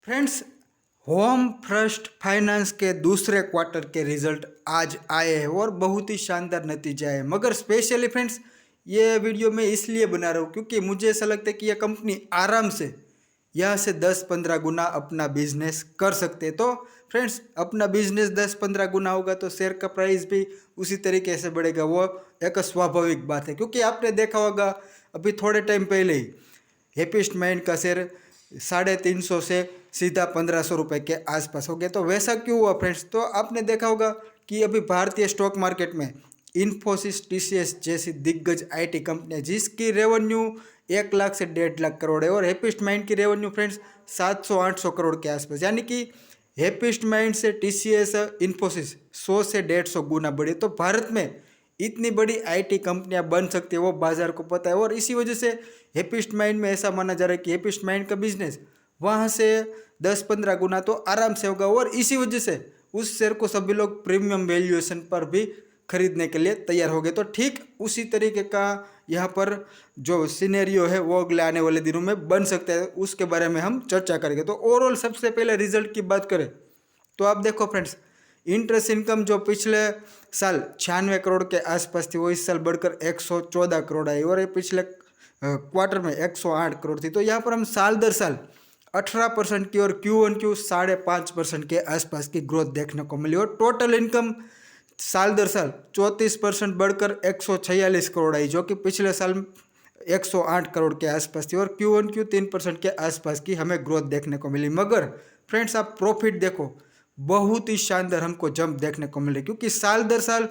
Friends, home first finance के दूसरे quarter के रिजल्ट आज आए हैं और बहुत ही शानदार नतीजे आए। मगर स्पेशली फ्रेंड्स, ये वीडियो मैं इसलिए बना रहा हूँ क्योंकि मुझे ऐसा लगता है कि यह कंपनी आराम से यहाँ से 10-15 गुना अपना बिजनेस कर सकते हैं। तो फ्रेंड्स, अपना बिजनेस 10-15 गुना होगा तो शेयर का प्राइस भी उसी तरीके से बढ़ेगा। वो एक स्वाभाविक बात है क्योंकि आपने देखा होगा अभी थोड़े टाइम पहले ही हैप्पीस्ट माइंड का शेयर 350 से सीधा 1500 रुपये के आसपास हो गया। तो वैसा क्यों हुआ फ्रेंड्स? तो आपने देखा होगा कि अभी भारतीय स्टॉक मार्केट में इन्फोसिस, टीसीएस जैसी दिग्गज आईटी कंपनियां जिसकी रेवेन्यू 1 लाख से 1.5 लाख करोड़ है और हैप्पीस्ट माइंड की रेवेन्यू फ्रेंड्स 700-800 करोड़ के आसपास, यानी कि हैप्पीस्ट माइंड से टीसीएस, इन्फोसिस 100 से 150 गुना बढ़ी। तो भारत में इतनी बड़ी आईटी कंपनियां बन सकती है वो बाजार को पता है और इसी वजह से हैप्पीस्ट माइंड में ऐसा माना जा रहा है कि हैप्पीस्ट माइंड का बिजनेस वहाँ से 10-15 गुना तो आराम से होगा और इसी वजह से उस शेयर को सभी लोग प्रीमियम वैल्यूएशन पर भी खरीदने के लिए तैयार हो गए। तो ठीक उसी तरीके का यहाँ पर जो सिनेरियो है वो अगले आने वाले दिनों में बन सकता है, उसके बारे में हम चर्चा करेंगे। तो ओवरऑल सबसे पहले रिजल्ट की बात करें तो आप देखो फ्रेंड्स, इंटरेस्ट इनकम जो पिछले साल 96 करोड़ के आसपास थी वो इस साल बढ़कर 114 करोड़ आई और ये पिछले क्वार्टर में 108 करोड़ थी। तो यहाँ पर हम साल दर साल 18% की और Q1Q 5.5% के आसपास की ग्रोथ देखने को मिली और टोटल इनकम साल दर साल 34% बढ़कर 146 करोड़ आई, जो कि पिछले साल 108 करोड़ के आसपास थी और Q1Q 3% के आसपास की हमें ग्रोथ देखने को मिली। मगर फ्रेंड्स, आप प्रॉफिट देखो, बहुत ही शानदार हमको जंप देखने को मिले क्योंकि साल दर साल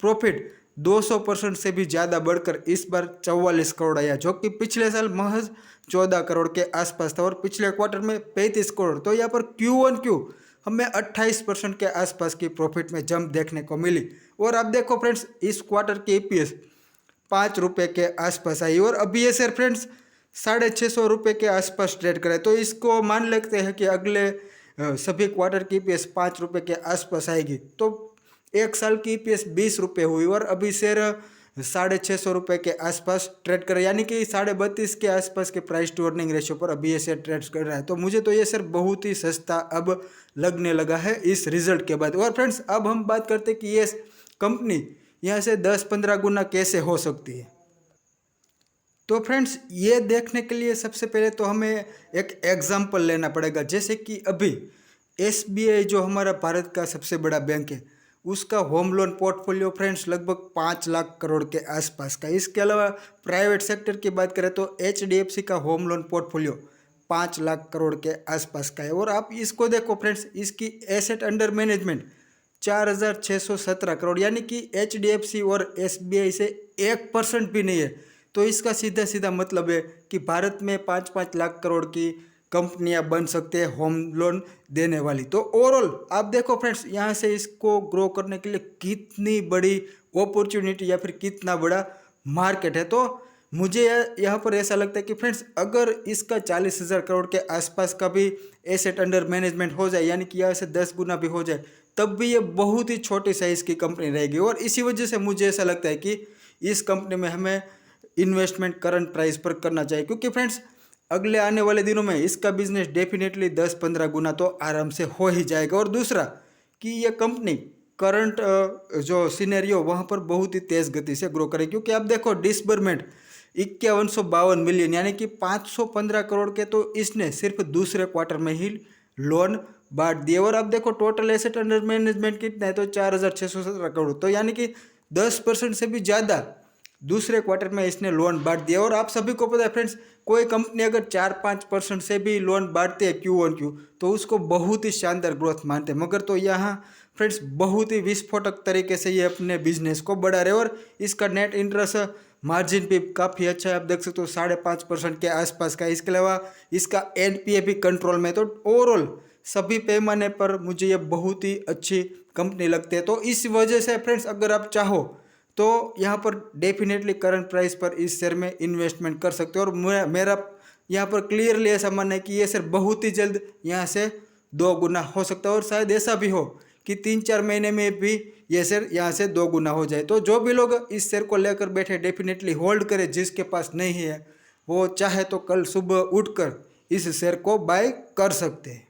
प्रॉफिट 200% से भी ज़्यादा बढ़कर इस बार 44 करोड़ आया, जो कि पिछले साल महज 14 करोड़ के आसपास था और पिछले क्वार्टर में 35 करोड़। तो यहाँ पर Q1Q हमें 28% के आसपास की प्रॉफिट में जंप देखने को मिली। और अब देखो फ्रेंड्स, इस क्वार्टर की EPS 5 रुपये के आसपास आई और अभी ये शेयर फ्रेंड्स 650 रुपये के आसपास ट्रेड करे। तो इसको मान लेते हैं कि अगले सभी क्वार्टर की EPS 5 रुपये के आसपास आएगी। तो एक साल की EPS 20 रुपये हुई और अभी शेयर 650 रुपये के आसपास ट्रेड कर रहा है, यानी कि 32.5 के आसपास के प्राइस टू अर्निंग रेशियो पर अभी ये शेयर ट्रेड कर रहा है। तो मुझे तो ये शेयर बहुत ही सस्ता अब लगने लगा है इस रिजल्ट के बाद। और फ्रेंड्स, अब हम बात करते हैं कि ये कंपनी यहाँ से 10-15 गुना कैसे हो सकती है। तो फ्रेंड्स, ये देखने के लिए सबसे पहले तो हमें एक एग्जाम्पल लेना पड़ेगा। जैसे कि अभी SBI जो हमारा भारत का सबसे बड़ा बैंक है, उसका होम लोन पोर्टफोलियो फ्रेंड्स लगभग 5 लाख करोड़ के आसपास का। इसके अलावा प्राइवेट सेक्टर की बात करें तो HDFC का home loan portfolio 5 lakh crore के आसपास का है। और आप इसको देखो फ्रेंड्स, इसकी एसेट अंडर मैनेजमेंट 4617 करोड़, यानी कि HDFC और SBI से 1% भी नहीं है। तो इसका सीधा सीधा मतलब है कि भारत में 5-5 लाख करोड़ की कंपनियां बन सकते हैं होम लोन देने वाली। तो ओवरऑल आप देखो फ्रेंड्स, यहाँ से इसको ग्रो करने के लिए कितनी बड़ी अपॉर्चुनिटी या फिर कितना बड़ा मार्केट है। तो मुझे यहाँ पर ऐसा लगता है कि फ्रेंड्स, अगर इसका 40,000 करोड़ के आसपास का भी एसेट अंडर मैनेजमेंट हो जाए, यानी कि यहाँ से 10 गुना भी हो जाए, तब भी ये बहुत ही छोटी साइज़ की कंपनी रहेगी। और इसी वजह से मुझे ऐसा लगता है कि इस कंपनी में हमें इन्वेस्टमेंट करंट प्राइस पर करना चाहिए क्योंकि फ्रेंड्स, अगले आने वाले दिनों में इसका बिजनेस डेफिनेटली 10-15 गुना तो आराम से हो ही जाएगा। और दूसरा कि ये कंपनी करंट जो सिनेरियो वहाँ पर बहुत ही तेज़ गति से ग्रो करेगी क्योंकि आप देखो डिसबर्समेंट 5152 मिलियन, यानी कि 515 करोड़ के तो इसने सिर्फ दूसरे क्वार्टर में ही लोन बांट दिए। और अब देखो टोटल एसेट अंडर मैनेजमेंट कितना है तो 4617 करोड़, तो यानी कि 10% से भी ज़्यादा दूसरे क्वार्टर में इसने लोन बांट दिया। और आप सभी को पता है फ्रेंड्स, कोई कंपनी अगर 4-5% से भी लोन बांटते हैं Q1Q तो उसको बहुत ही शानदार ग्रोथ मानते हैं। मगर तो यहाँ फ्रेंड्स बहुत ही विस्फोटक तरीके से ये अपने बिजनेस को बढ़ा रहे और इसका नेट इंटरेस्ट मार्जिन भी काफ़ी अच्छा है। आप देख सकते हो 5.5% के आसपास का। इसके अलावा इसका NPA भी कंट्रोल में। तो ओवरऑल सभी पैमाने पर मुझे ये बहुत ही अच्छी कंपनी लगती है। तो इस वजह से फ्रेंड्स, अगर आप चाहो तो यहाँ पर डेफिनेटली करंट प्राइस पर इस शेयर में इन्वेस्टमेंट कर सकते हो। और मेरा यहाँ पर क्लियरली ऐसा मानना है कि ये शेयर बहुत ही जल्द यहाँ से 2 गुना हो सकता है और शायद ऐसा भी हो कि 3-4 महीने में भी ये शेयर यहाँ से 2 गुना हो जाए। तो जो भी लोग इस शेयर को लेकर बैठे डेफिनेटली होल्ड करें, जिसके पास नहीं है वो चाहे तो कल सुबह उठकर इस शेयर को बाय कर सकते हैं।